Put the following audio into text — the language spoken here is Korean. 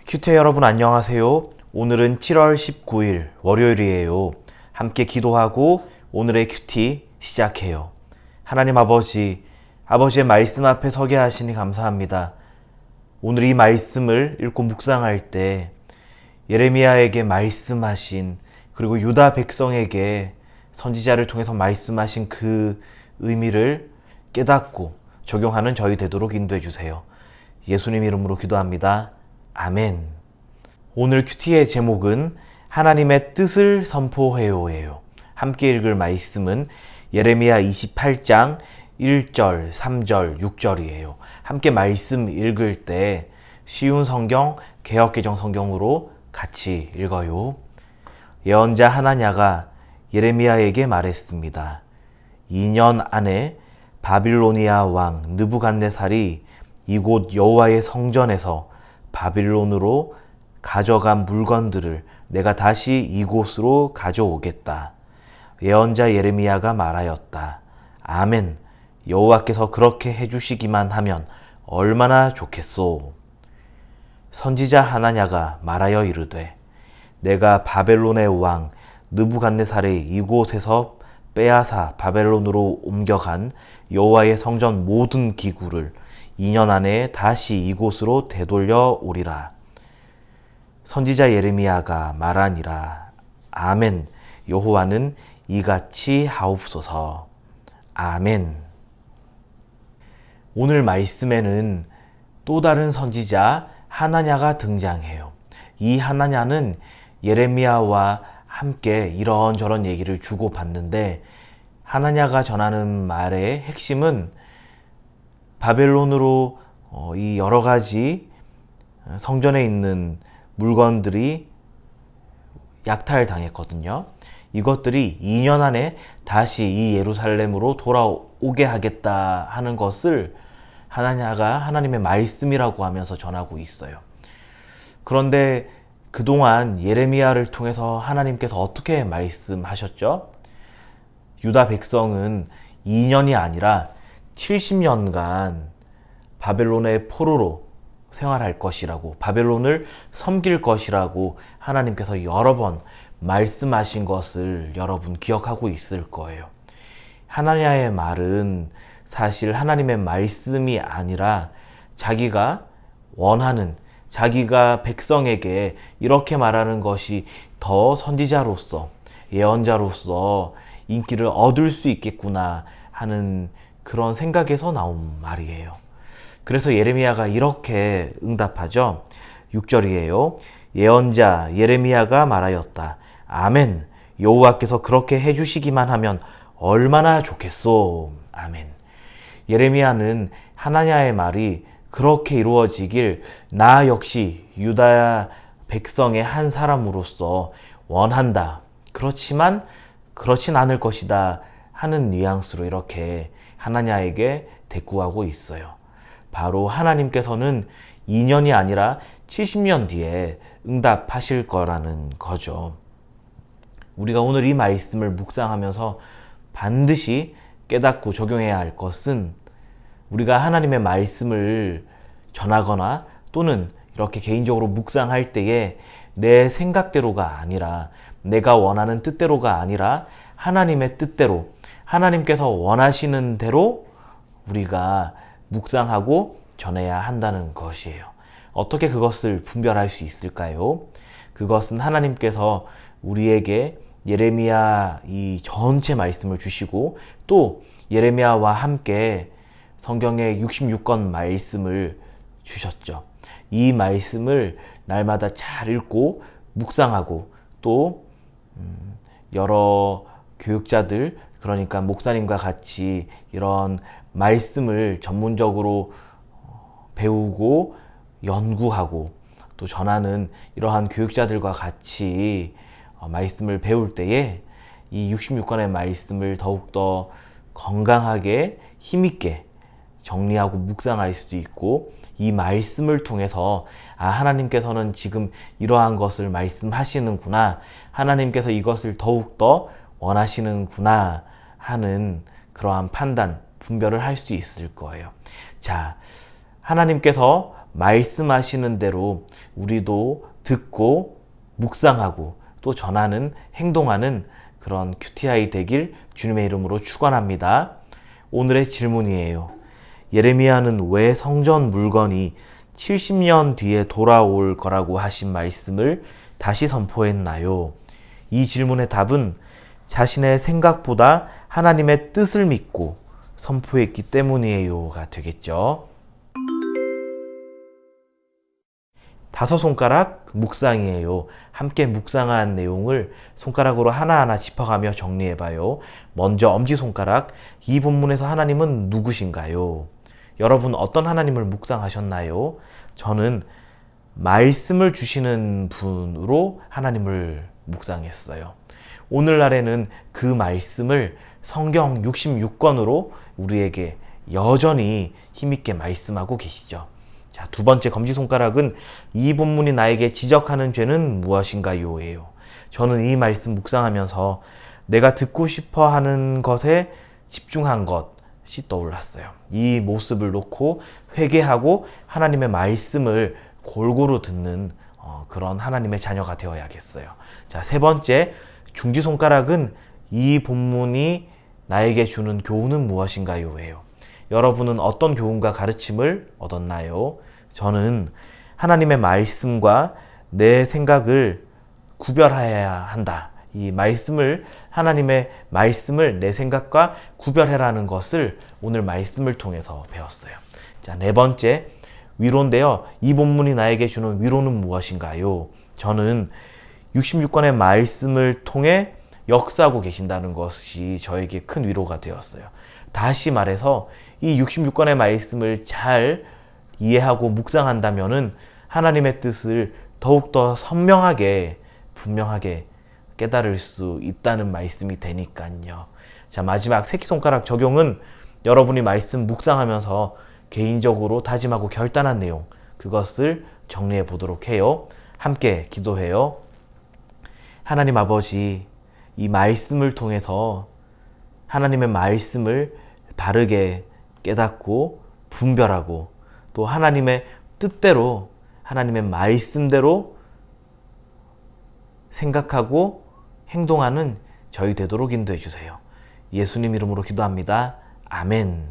큐티 여러분 안녕하세요. 오늘은 7월 19일 월요일이에요. 함께 기도하고 오늘의 큐티 시작해요. 하나님 아버지, 아버지의 말씀 앞에 서게 하시니 감사합니다. 오늘 이 말씀을 읽고 묵상할 때 예레미야에게 말씀하신, 그리고 유다 백성에게 선지자를 통해서 말씀하신 그 의미를 깨닫고 적용하는 저희 되도록 인도해 주세요. 예수님 이름으로 기도합니다. 아멘. 오늘 큐티의 제목은 하나님의 뜻을 선포해요예요. 함께 읽을 말씀은 예레미야 28장 1절, 3절, 6절이에요. 함께 말씀 읽을 때 쉬운 성경, 개역개정 성경으로 같이 읽어요. 예언자 하나냐가 예레미야에게 말했습니다. 2년 안에 바빌로니아 왕 느부갓네살이 이곳 여호와의 성전에서 바빌론으로 가져간 물건들을 내가 다시 이곳으로 가져오겠다. 예언자 예레미야가 말하였다. 아멘. 여호와께서 그렇게 해주시기만 하면 얼마나 좋겠소. 선지자 하나냐가 말하여 이르되 내가 바벨론의 왕 느부갓네살이 이곳에서 빼앗아 바벨론으로 옮겨간 여호와의 성전 모든 기구를 2년 안에 다시 이곳으로 되돌려 오리라. 선지자 예레미야가 말하니라. 아멘. 여호와는 이같이 하옵소서. 아멘. 오늘 말씀에는 또 다른 선지자 하나냐가 등장해요. 이 하나냐는 예레미야와 함께 이런저런 얘기를 주고받는데, 하나냐가 전하는 말의 핵심은 바벨론으로 이 여러 가지 성전에 있는 물건들이 약탈당했거든요. 이것들이 2년 안에 다시 이 예루살렘으로 돌아오게 하겠다 하는 것을 하나냐가 하나님의 말씀이라고 하면서 전하고 있어요. 그런데 그동안 예레미야를 통해서 하나님께서 어떻게 말씀하셨죠? 유다 백성은 2년이 아니라 70년간 바벨론의 포로로 생활할 것이라고, 바벨론을 섬길 것이라고 하나님께서 여러 번 말씀하신 것을 여러분 기억하고 있을 거예요. 하나냐의 말은 사실 하나님의 말씀이 아니라 자기가 원하는, 자기가 백성에게 이렇게 말하는 것이 더 선지자로서, 예언자로서 인기를 얻을 수 있겠구나 하는 그런 생각에서 나온 말이에요. 그래서 예레미야가 이렇게 응답하죠. 6절이에요. 예언자 예레미야가 말하였다. 아멘. 여호와께서 그렇게 해주시기만 하면 얼마나 좋겠소. 아멘. 예레미야는 하나냐의 말이 그렇게 이루어지길 나 역시 유다 백성의 한 사람으로서 원한다. 그렇지만 그렇진 않을 것이다 하는 뉘앙스로 이렇게 하나냐에게 대꾸하고 있어요. 바로 하나님께서는 2년이 아니라 70년 뒤에 응답하실 거라는 거죠. 우리가 오늘 이 말씀을 묵상하면서 반드시 깨닫고 적용해야 할 것은, 우리가 하나님의 말씀을 전하거나 또는 이렇게 개인적으로 묵상할 때에 내 생각대로가 아니라, 내가 원하는 뜻대로가 아니라 하나님의 뜻대로, 하나님께서 원하시는 대로 우리가 묵상하고 전해야 한다는 것이에요. 어떻게 그것을 분별할 수 있을까요? 그것은 하나님께서 우리에게 예레미야 이 전체 말씀을 주시고, 또 예레미야와 함께 성경의 66권 말씀을 주셨죠. 이 말씀을 날마다 잘 읽고 묵상하고, 또 여러 교육자들, 그러니까 목사님과 같이 이런 말씀을 전문적으로 배우고 연구하고 또 전하는 이러한 교육자들과 같이 말씀을 배울 때에 이 66권의 말씀을 더욱더 건강하게 힘있게 정리하고 묵상할 수도 있고, 이 말씀을 통해서 하나님께서는 지금 이러한 것을 말씀하시는구나, 하나님께서 이것을 더욱더 원하시는구나 하는 그러한 판단, 분별을 할 수 있을 거예요. 자, 하나님께서 말씀하시는 대로 우리도 듣고 묵상하고 또 전하는 행동하는 그런 QTI 되길 주님의 이름으로 축원합니다. 오늘의 질문이에요. 예레미야는 왜 성전 물건이 70년 뒤에 돌아올 거라고 하신 말씀을 다시 선포했나요? 이 질문의 답은 자신의 생각보다 하나님의 뜻을 믿고 선포했기 때문이에요가 되겠죠. 5손가락 묵상이에요. 함께 묵상한 내용을 손가락으로 하나하나 짚어가며 정리해봐요. 먼저 엄지손가락, 이 본문에서 하나님은 누구신가요? 여러분 어떤 하나님을 묵상하셨나요? 저는 말씀을 주시는 분으로 하나님을 묵상했어요. 오늘날에는 그 말씀을 성경 66권으로 우리에게 여전히 힘있게 말씀하고 계시죠. 자, 두 번째 검지손가락은 이 본문이 나에게 지적하는 죄는 무엇인가요? 예요. 저는 이 말씀 묵상하면서 내가 듣고 싶어 하는 것에 집중한 것이 떠올랐어요. 이 모습을 놓고 회개하고 하나님의 말씀을 골고루 듣는 그런 하나님의 자녀가 되어야겠어요. 자, 세 번째 중지손가락은 이 본문이 나에게 주는 교훈은 무엇인가요? 예요. 여러분은 어떤 교훈과 가르침을 얻었나요? 저는 하나님의 말씀과 내 생각을 구별해야 한다. 이 말씀을, 하나님의 말씀을 내 생각과 구별해라는 것을 오늘 말씀을 통해서 배웠어요. 자, 네 번째 위로인데요. 이 본문이 나에게 주는 위로는 무엇인가요? 저는 66권의 말씀을 통해 역사하고 계신다는 것이 저에게 큰 위로가 되었어요. 다시 말해서 이 66권의 말씀을 잘 이해하고 묵상한다면은 하나님의 뜻을 더욱더 선명하게 분명하게 깨달을 수 있다는 말씀이 되니까요. 자, 마지막 새끼손가락 적용은 여러분이 말씀 묵상하면서 개인적으로 다짐하고 결단한 내용, 그것을 정리해 보도록 해요. 함께 기도해요. 하나님 아버지, 이 말씀을 통해서 하나님의 말씀을 바르게 깨닫고 분별하고 또 하나님의 뜻대로 하나님의 말씀대로 생각하고 행동하는 저희 되도록 인도해 주세요. 예수님 이름으로 기도합니다. 아멘.